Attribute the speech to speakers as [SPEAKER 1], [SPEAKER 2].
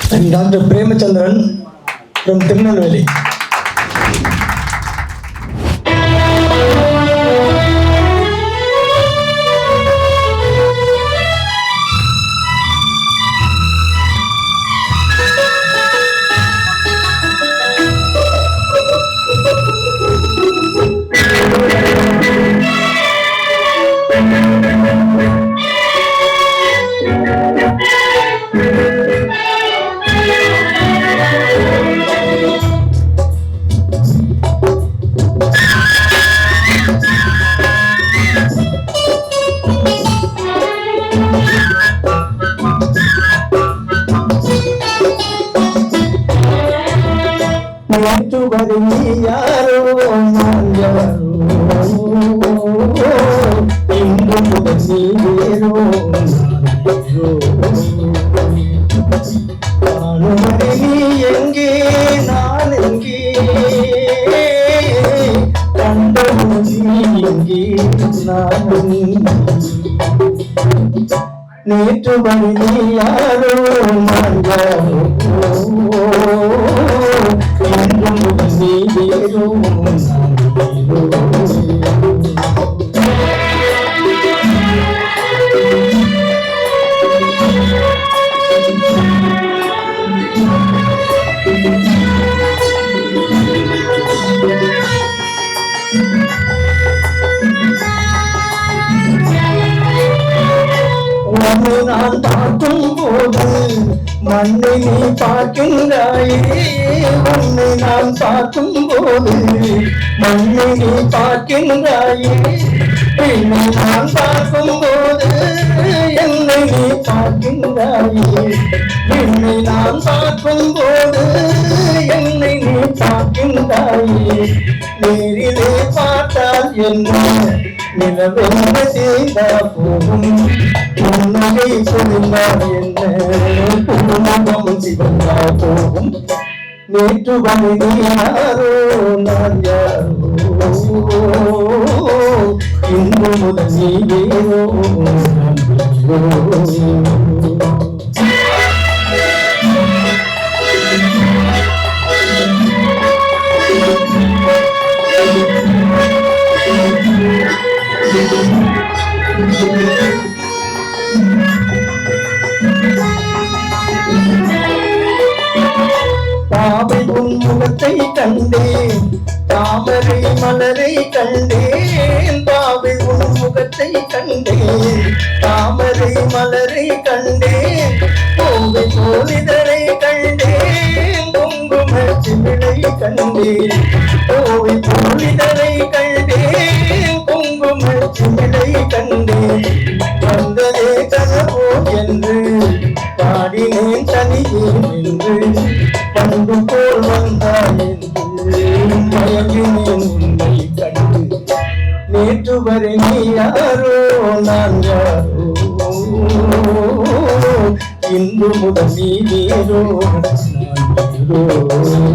[SPEAKER 1] Dr. Premachandran from Tirunelveli. நேற்று யாரோ நான் பார்க்கும் போது மண்ணை நீ பார்க்கின்றாயே, உன்னை நான் பார்க்கும் போது மண்ணை நீ பார்க்கின்றாயே, என்னை நான் பார்க்கும் போது என்னை நீ பார்க்கின்றாயே, என்னை நான் பார்க்கும் போது என்னை நீ பார்க்கின்றாயே, நேரிலே பார்த்தால் என்ன நிலவென்ன செய்தா போகும், உன்னை சொன்னார் என்ன பூமுகம் சிவந்தா போகும், நேற்று வயது யாரோ நான் யாரோ, இன்று முதல் நீ வேறோ பாவை உன் முகத்தை கண்டேன், தாமரை மலரை கண்டேன், பாவை உன் முகத்தை கண்டேன், தாமரை மலரை கண்டேன், கோவை போலிதரை கண்டேன், குங்கும சிமிழை கண்டேன், கோவை போலிதரை கண்டேன், குங்கும சிமிழை கண்டேன், வந்ததே கனவோ என்று பாடினேன் தனியே நின்று, பண்பு போல் வந்தாய் என்று மயங்கினேன் உன்னை கண்டு, நேற்று வரை நீ யாரோ நான் யாரோ, இன்று முதல் நீ வேறோ நான் வேறோ.